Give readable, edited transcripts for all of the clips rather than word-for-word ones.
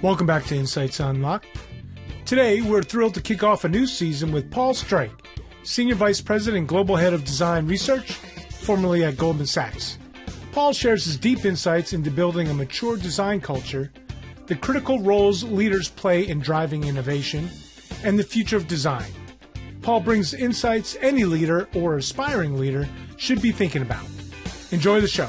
Welcome back to Insights Unlocked. Today, we're thrilled to kick off a new season with Paul Strike, Senior Vice President and Global Head of Design Research, formerly at Goldman Sachs. Paul shares his deep insights into building a mature design culture, the critical roles leaders play in driving innovation, and the future of design. Paul brings insights any leader or aspiring leader should be thinking about. Enjoy the show.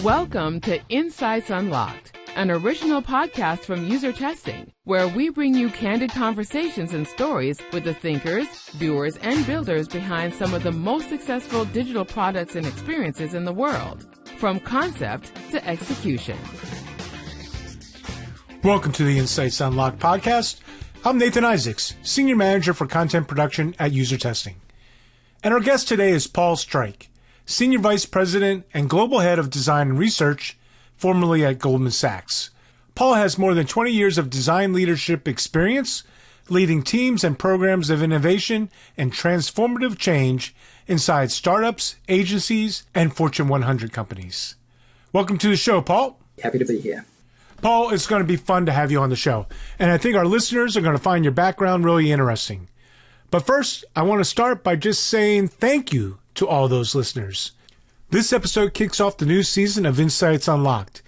Welcome to Insights Unlocked, an original podcast from UserTesting, where we bring you candid conversations and stories with the thinkers, doers, and builders behind some of the most successful digital products and experiences in the world, from concept to execution. Welcome to the Insights Unlocked podcast. I'm Nathan Isaacs, Senior Manager for Content Production at UserTesting. And our guest today is Paul Strike, Senior Vice President and Global Head of Design and Research, formerly at Goldman Sachs. Paul has more than 20 years of design leadership experience, leading teams and programs of innovation and transformative change inside startups, agencies, and Fortune 100 companies. Welcome to the show, Paul. Happy to be here. Paul, it's going to be fun to have you on the show, and I think our listeners are going to find your background really interesting. But first, I want to start by just saying thank you to all those listeners. This episode kicks off the new season of Insights Unlocked,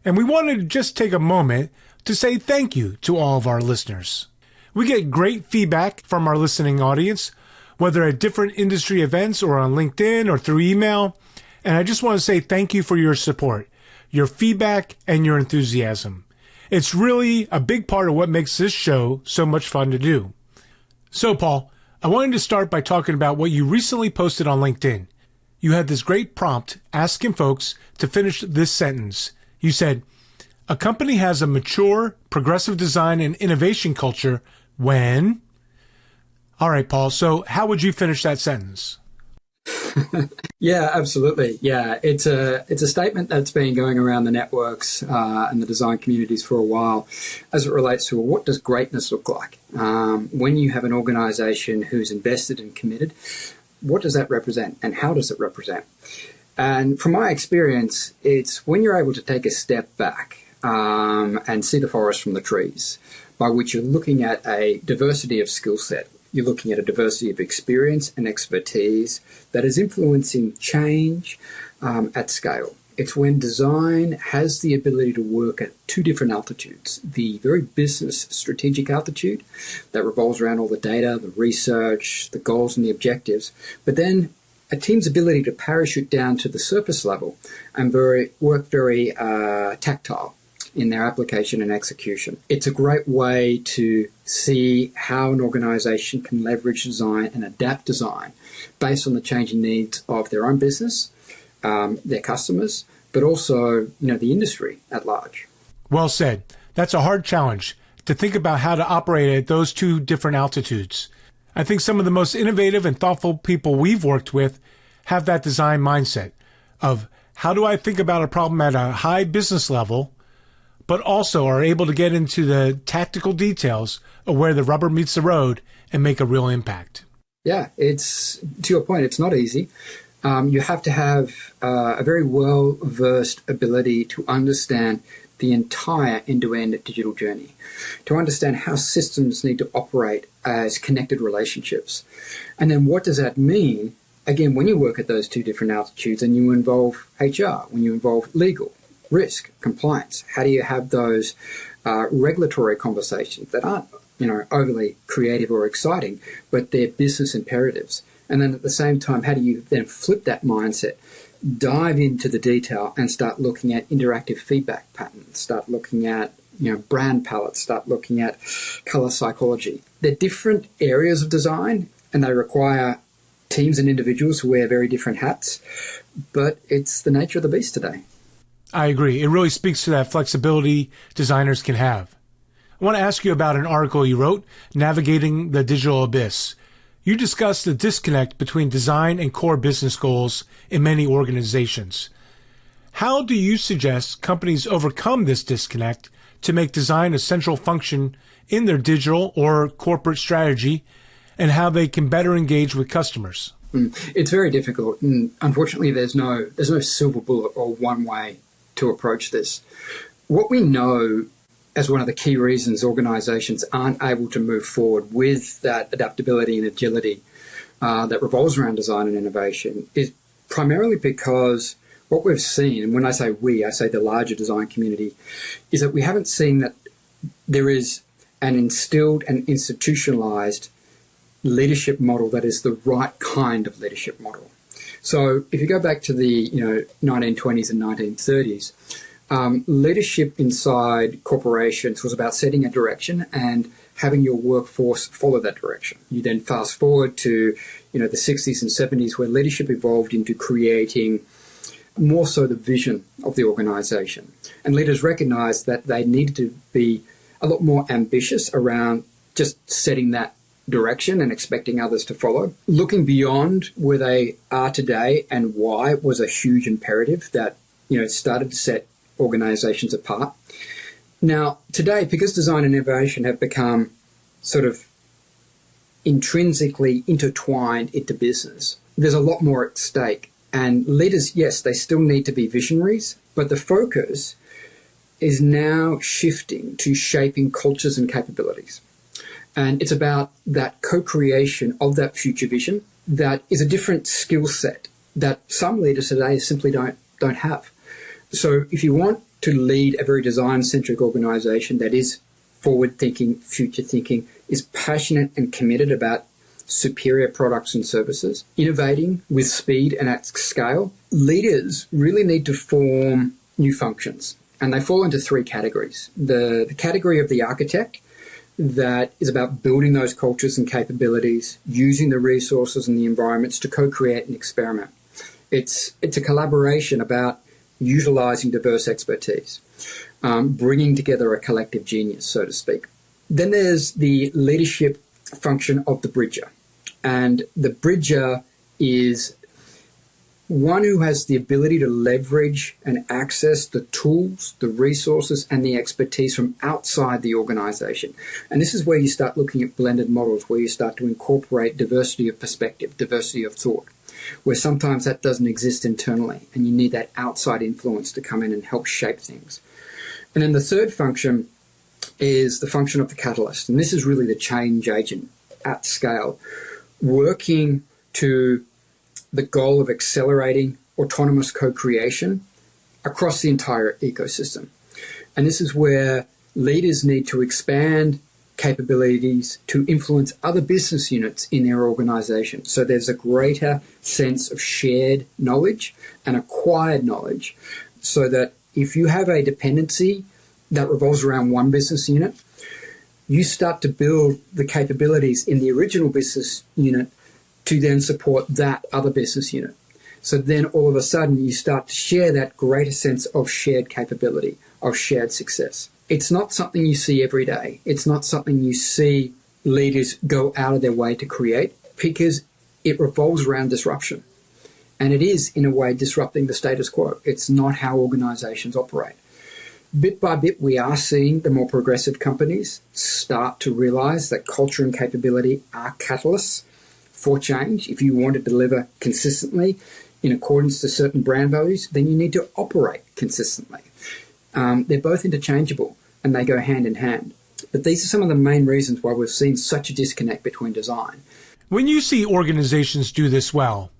and we wanted to just take a moment to say thank you to all of our listeners. We get great feedback from our listening audience, whether at different industry events or on LinkedIn or through email, and I just want to say thank you for your support, your feedback, and your enthusiasm. It's really a big part of what makes this show so much fun to do. So, Paul, I wanted to start by talking about what you recently posted on LinkedIn. You had this great prompt asking folks to finish this sentence. You said, "A company has a mature, progressive design and innovation culture when..." All right, Paul, so how would you finish that sentence? Yeah, absolutely. Yeah, it's a statement that's been going around the networks and the design communities for a while as it relates to what does greatness look like? When you have an organization who's invested and committed, what does that represent and how does it represent? And from my experience, it's when you're able to take a step back and see the forest from the trees, by which you're looking at a diversity of skill set. You're looking at a diversity of experience and expertise that is influencing change at scale. It's when design has the ability to work at two different altitudes. The very business strategic altitude that revolves around all the data, the research, the goals and the objectives, but then a team's ability to parachute down to the surface level and work very tactile in their application and execution. It's a great way to see how an organization can leverage design and adapt design based on the changing needs of their own business, their customers, but also, the industry at large. Well said. That's a hard challenge to think about how to operate at those two different altitudes. I think some of the most innovative and thoughtful people we've worked with have that design mindset of how do I think about a problem at a high business level, but also are able to get into the tactical details of where the rubber meets the road and make a real impact. Yeah, it's, to your point, it's not easy. You have to have a very well-versed ability to understand the entire end-to-end digital journey, to understand how systems need to operate as connected relationships. And then what does that mean, again, when you work at those two different altitudes and you involve HR, when you involve legal, risk, compliance? How do you have those regulatory conversations that aren't, overly creative or exciting, but they're business imperatives? And then at the same time, how do you then flip that mindset, dive into the detail and start looking at interactive feedback patterns, start looking at, brand palettes, start looking at color psychology? They're different areas of design and they require teams and individuals who wear very different hats, but it's the nature of the beast today. I agree. It really speaks to that flexibility designers can have. I want to ask you about an article you wrote, Navigating the Digital Abyss. You discussed the disconnect between design and core business goals in many organizations. How do you suggest companies overcome this disconnect to make design a central function in their digital or corporate strategy, and how they can better engage with customers? It's very difficult, and unfortunately there's no silver bullet or one way to approach this. What we know as one of the key reasons organizations aren't able to move forward with that adaptability and agility that revolves around design and innovation is primarily because what we've seen, and when I say we, I say the larger design community, is that we haven't seen that there is an instilled and institutionalized leadership model that is the right kind of leadership model. So if you go back to the 1920s and 1930s, leadership inside corporations was about setting a direction and having your workforce follow that direction. You then fast forward to the 60s and 70s, where leadership evolved into creating more so the vision of the organization. And leaders recognized that they needed to be a lot more ambitious around just setting that direction and expecting others to follow. Looking beyond where they are today and why was a huge imperative that started to set organizations apart. Now, today, because design and innovation have become sort of intrinsically intertwined into business, there's a lot more at stake. And leaders, yes, they still need to be visionaries, but the focus is now shifting to shaping cultures and capabilities. And it's about that co-creation of that future vision that is a different skill set that some leaders today simply don't have. So if you want to lead a very design-centric organization that is forward-thinking, future-thinking, is passionate and committed about superior products and services, innovating with speed and at scale, leaders really need to form new functions. And they fall into three categories. The category of the architect, that is about building those cultures and capabilities, using the resources and the environments to co-create and experiment. It's a collaboration about utilizing diverse expertise, bringing together a collective genius, so to speak. Then there's the leadership function of the bridger. And the bridger is one who has the ability to leverage and access the tools, the resources, and the expertise from outside the organization. And this is where you start looking at blended models, where you start to incorporate diversity of perspective, diversity of thought, where sometimes that doesn't exist internally, and you need that outside influence to come in and help shape things. And then the third function is the function of the catalyst. And this is really the change agent at scale, working to the goal of accelerating autonomous co-creation across the entire ecosystem. And this is where leaders need to expand capabilities to influence other business units in their organization. So there's a greater sense of shared knowledge and acquired knowledge, so that if you have a dependency that revolves around one business unit, you start to build the capabilities in the original business unit to then support that other business unit. So then all of a sudden you start to share that greater sense of shared capability, of shared success. It's not something you see every day. It's not something you see leaders go out of their way to create, because it revolves around disruption. And it is, in a way, disrupting the status quo. It's not how organizations operate. Bit by bit, we are seeing the more progressive companies start to realize that culture and capability are catalysts for change. If you want to deliver consistently in accordance to certain brand values, then you need to operate consistently. They're both interchangeable and they go hand in hand. But these are some of the main reasons why we've seen such a disconnect between design. When you see organizations do this well,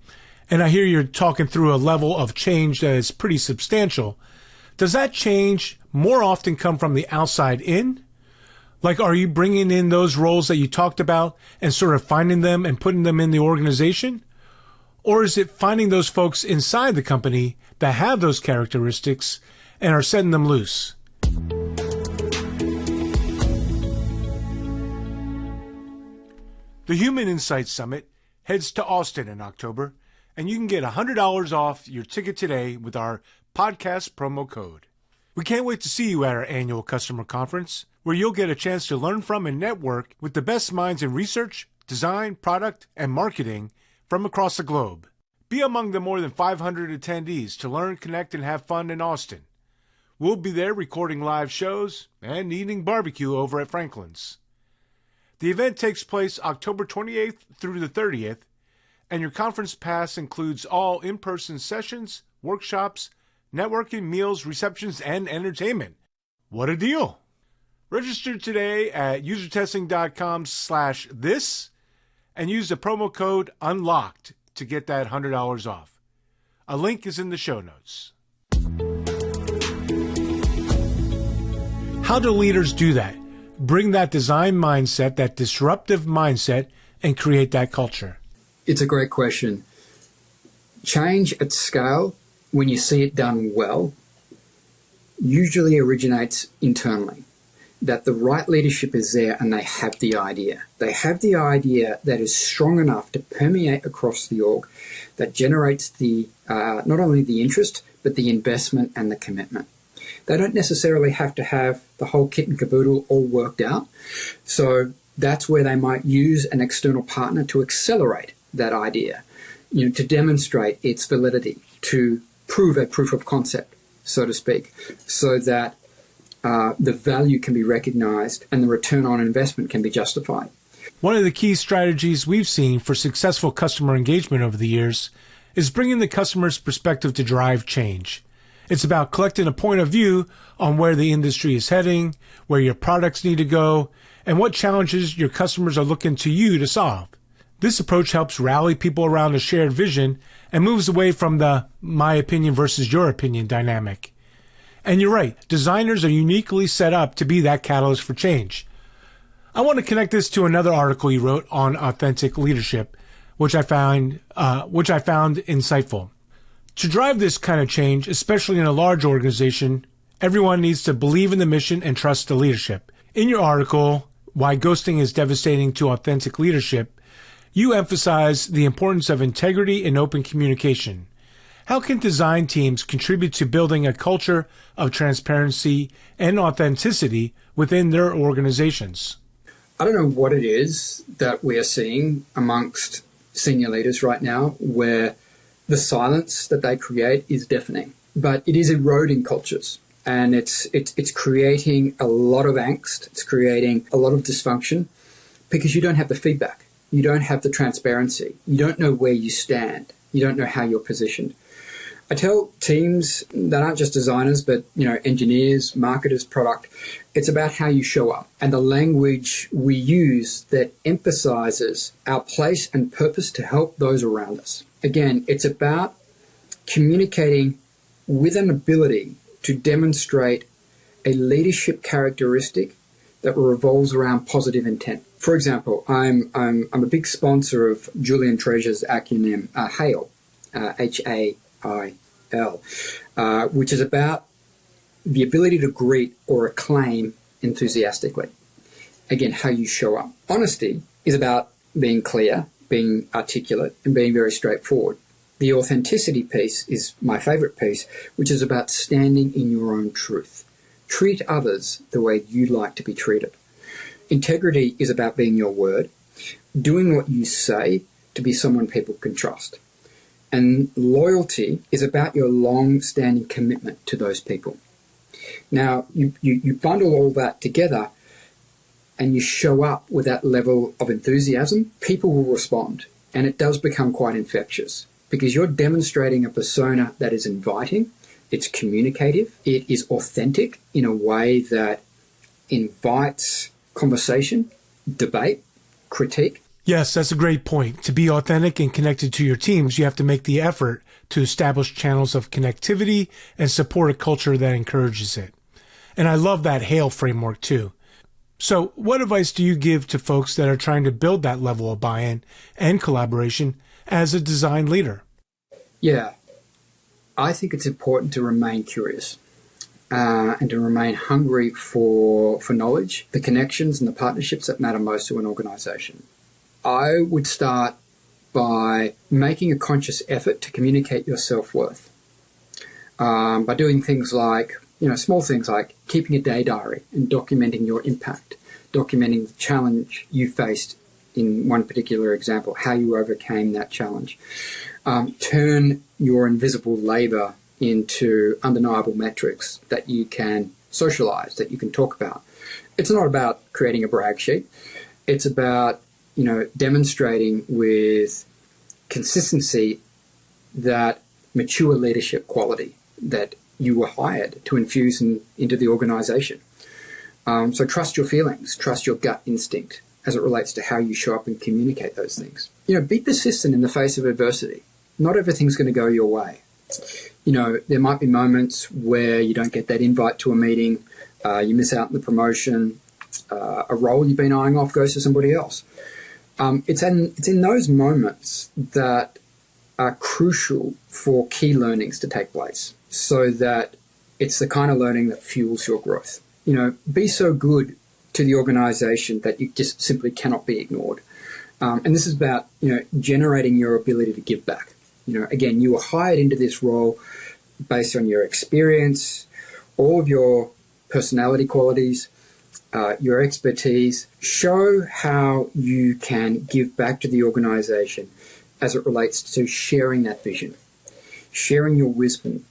and I hear you're talking through a level of change that is pretty substantial, does that change more often come from the outside in? Like, are you bringing in those roles that you talked about and sort of finding them and putting them in the organization? Or is it finding those folks inside the company that have those characteristics and are setting them loose? The Human Insights Summit heads to Austin in October, and you can get $100 off your ticket today with our podcast promo code. We can't wait to see you at our annual customer conference, where you'll get a chance to learn from and network with the best minds in research, design, product, and marketing from across the globe. Be among the more than 500 attendees to learn, connect, and have fun in Austin. We'll be there recording live shows and eating barbecue over at Franklin's. The event takes place October 28th through the 30th, and your conference pass includes all in-person sessions, workshops, networking, meals, receptions, and entertainment. What a deal! Register today at usertesting.com/this and use the promo code UNLOCKED to get that $100 off. A link is in the show notes. How do leaders do that? Bring that design mindset, that disruptive mindset, and create that culture? It's a great question. Change at scale, when you see it done well, usually originates internally. That the right leadership is there and they have the idea. They have the idea that is strong enough to permeate across the org, that generates the not only the interest, but the investment and the commitment. They don't necessarily have to have the whole kit and caboodle all worked out. So that's where they might use an external partner to accelerate that idea, to demonstrate its validity, to prove a proof of concept, so to speak, so that the value can be recognized and the return on investment can be justified. One of the key strategies we've seen for successful customer engagement over the years is bringing the customer's perspective to drive change. It's about collecting a point of view on where the industry is heading, where your products need to go, and what challenges your customers are looking to you to solve. This approach helps rally people around a shared vision and moves away from the my opinion versus your opinion dynamic. And you're right, designers are uniquely set up to be that catalyst for change. I want to connect this to another article you wrote on authentic leadership, which I found insightful. To drive this kind of change, especially in a large organization, everyone needs to believe in the mission and trust the leadership. In your article, Why Ghosting is Devastating to Authentic Leadership, you emphasize the importance of integrity and open communication. How can design teams contribute to building a culture of transparency and authenticity within their organizations? I don't know what it is that we are seeing amongst senior leaders right now where the silence that they create is deafening, but it is eroding cultures. And it's creating a lot of angst. It's creating a lot of dysfunction because you don't have the feedback. You don't have the transparency. You don't know where you stand. You don't know how you're positioned. I tell teams that aren't just designers, but engineers, marketers, product, it's about how you show up and the language we use that emphasizes our place and purpose to help those around us. Again, it's about communicating with an ability to demonstrate a leadership characteristic that revolves around positive intent. For example, I'm a big sponsor of Julian Treasure's acronym HAIL, HAIL, which is about the ability to greet or acclaim enthusiastically. Again, how you show up. Honesty is about being clear, being articulate, and being very straightforward. The authenticity piece is my favorite piece, which is about standing in your own truth. Treat others the way you'd like to be treated. Integrity is about being your word, doing what you say to be someone people can trust. And loyalty is about your long-standing commitment to those people. Now, you bundle all that together and you show up with that level of enthusiasm, people will respond. And it does become quite infectious because you're demonstrating a persona that is inviting, it's communicative, it is authentic in a way that invites conversation, debate, critique. Yes, that's a great point. To be authentic and connected to your teams, you have to make the effort to establish channels of connectivity and support a culture that encourages it. And I love that HAIL framework too. So what advice do you give to folks that are trying to build that level of buy-in and collaboration as a design leader? Yeah, I think it's important to remain curious and to remain hungry for knowledge, the connections and the partnerships that matter most to an organization. I would start by making a conscious effort to communicate your self-worth by doing things like, small things like keeping a day diary and documenting your impact, documenting the challenge you faced in one particular example, how you overcame that challenge. Turn your invisible labor into undeniable metrics that you can socialize, that you can talk about. It's not about creating a brag sheet. It's about demonstrating with consistency that mature leadership quality that you were hired to infuse into the organization. So trust your feelings, trust your gut instinct as it relates to how you show up and communicate those things. Be persistent in the face of adversity. Not everything's going to go your way. There might be moments where you don't get that invite to a meeting, you miss out on the promotion, a role you've been eyeing off goes to somebody else. It's in those moments that are crucial for key learnings to take place, so that it's the kind of learning that fuels your growth. Be so good to the organization that you just simply cannot be ignored. And this is about, generating your ability to give back. Again, you were hired into this role based on your experience, all of your personality qualities, your expertise. Show how you can give back to the organization as it relates to sharing that vision, sharing your wisdom,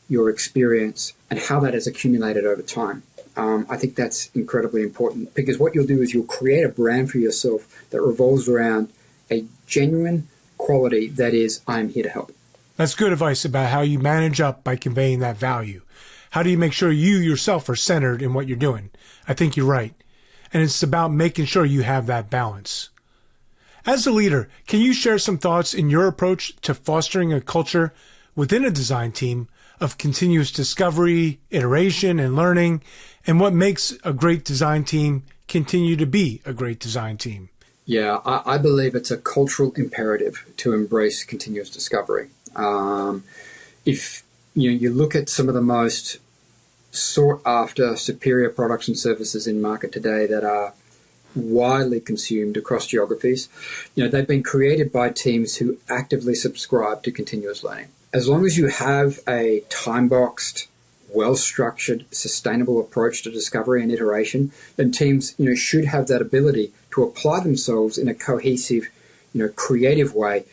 your experience, and how that has accumulated over time. I think that's incredibly important, because what you'll do is you'll create a brand for yourself that revolves around a genuine quality that is, I'm here to help. That's good advice about how you manage up by conveying that value. How do you make sure you yourself are centered in what you're doing? I think you're right. And it's about making sure you have that balance. As a leader, can you share some thoughts in your approach to fostering a culture within a design team of continuous discovery, iteration, and learning, and what makes a great design team continue to be a great design team? Yeah, I believe it's a cultural imperative to embrace continuous discovery. If you look at some of the most sought after superior products and services in market today that are widely consumed across geographies, they've been created by teams who actively subscribe to continuous learning. As long as you have a time-boxed, well-structured, sustainable approach to discovery and iteration, then teams, should have that ability to apply themselves in a cohesive, creative way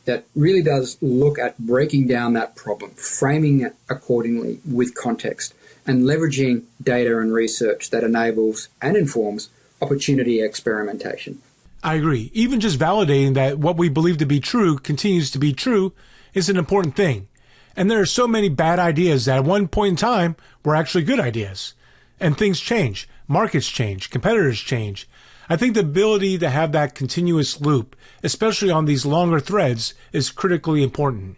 that really does look at breaking down that problem, framing it accordingly with context, and leveraging data and research that enables and informs opportunity experimentation. I agree. Even just validating that what we believe to be true continues to be true is an important thing. And there are so many bad ideas that at one point in time were actually good ideas. And things change. Markets change. Competitors change. I think the ability to have that continuous loop, especially on these longer threads, is critically important.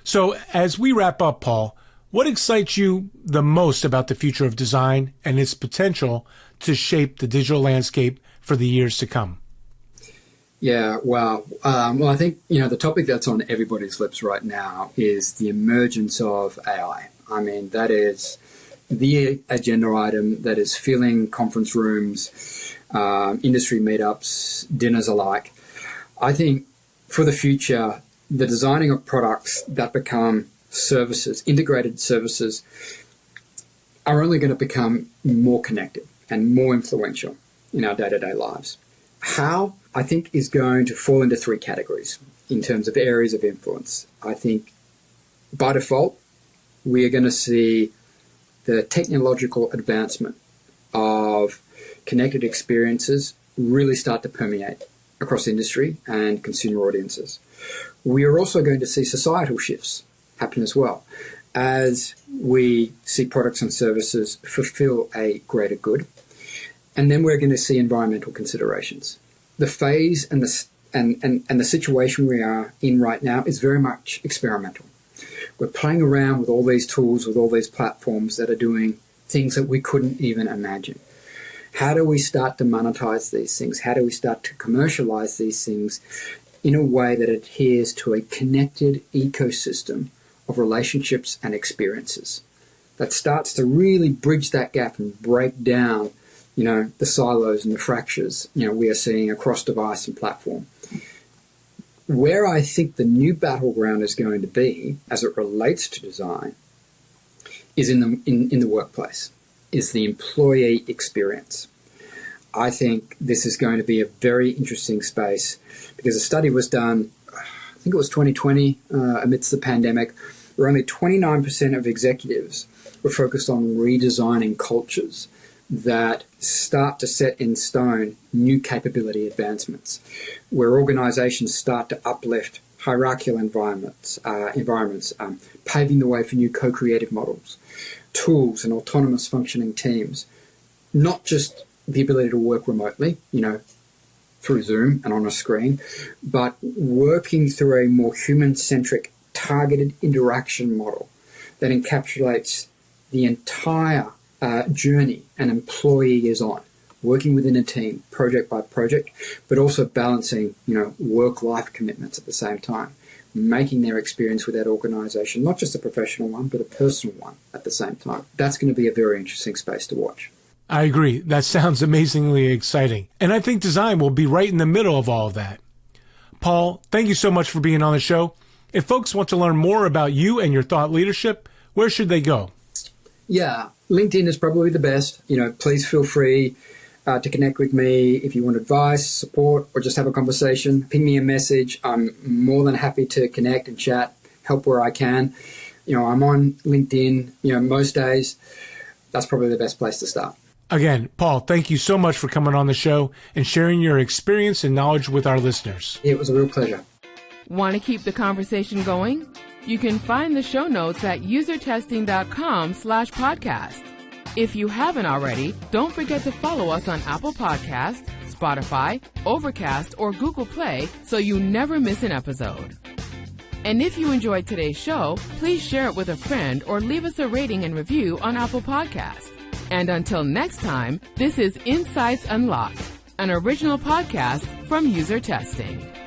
So as we wrap up, Paul, what excites you the most about the future of design and its potential to shape the digital landscape for the years to come? Yeah, wow. Well, I think, the topic that's on everybody's lips right now is the emergence of AI. I mean, that is the agenda item that is filling conference rooms, industry meetups, dinners alike. I think for the future, the designing of products that become services, integrated services, are only going to become more connected and more influential in our day-to-day lives. How, I think, is going to fall into three categories in terms of areas of influence. I think by default, we are going to see the technological advancement of connected experiences really start to permeate across industry and consumer audiences. We are also going to see societal shifts happen as well as we see products and services fulfill a greater good. And then we're going to see environmental considerations. The phase and the situation we are in right now is very much experimental. We're playing around with all these tools, with all these platforms that are doing things that we couldn't even imagine. How do we start to monetize these things? How do we start to commercialize these things in a way that adheres to a connected ecosystem of relationships and experiences that starts to really bridge that gap and break down, the silos and the fractures, we are seeing across device and platform. Where I think the new battleground is going to be as it relates to design is in the workplace, is the employee experience. I think this is going to be a very interesting space because a study was done, I think it was 2020, amidst the pandemic, where only 29% of executives were focused on redesigning cultures that start to set in stone new capability advancements, where organizations start to uplift hierarchical environments, paving the way for new co-creative models, tools and autonomous functioning teams not just the ability to work remotely, through Zoom and on a screen, but working through a more human-centric, targeted interaction model that encapsulates the entire journey an employee is on, working within a team, project by project, but also balancing, work-life commitments at the same time, making their experience with that organization not just a professional one, but a personal one at the same time. That's going to be a very interesting space to watch. I agree. That sounds amazingly exciting. And I think design will be right in the middle of all of that. Paul, thank you so much for being on the show. If folks want to learn more about you and your thought leadership, where should they go? Yeah, LinkedIn is probably the best. Please feel free to connect with me if you want advice, support, or just have a conversation. Ping me a message. I'm more than happy to connect and chat, help where I can. I'm on LinkedIn, most days. That's probably the best place to start. Again, Paul, thank you so much for coming on the show and sharing your experience and knowledge with our listeners. It was a real pleasure. Want to keep the conversation going? You can find the show notes at usertesting.com/podcast. If you haven't already, don't forget to follow us on Apple Podcasts, Spotify, Overcast, or Google Play so you never miss an episode. And if you enjoyed today's show, please share it with a friend or leave us a rating and review on Apple Podcasts. And until next time, this is Insights Unlocked, an original podcast from UserTesting.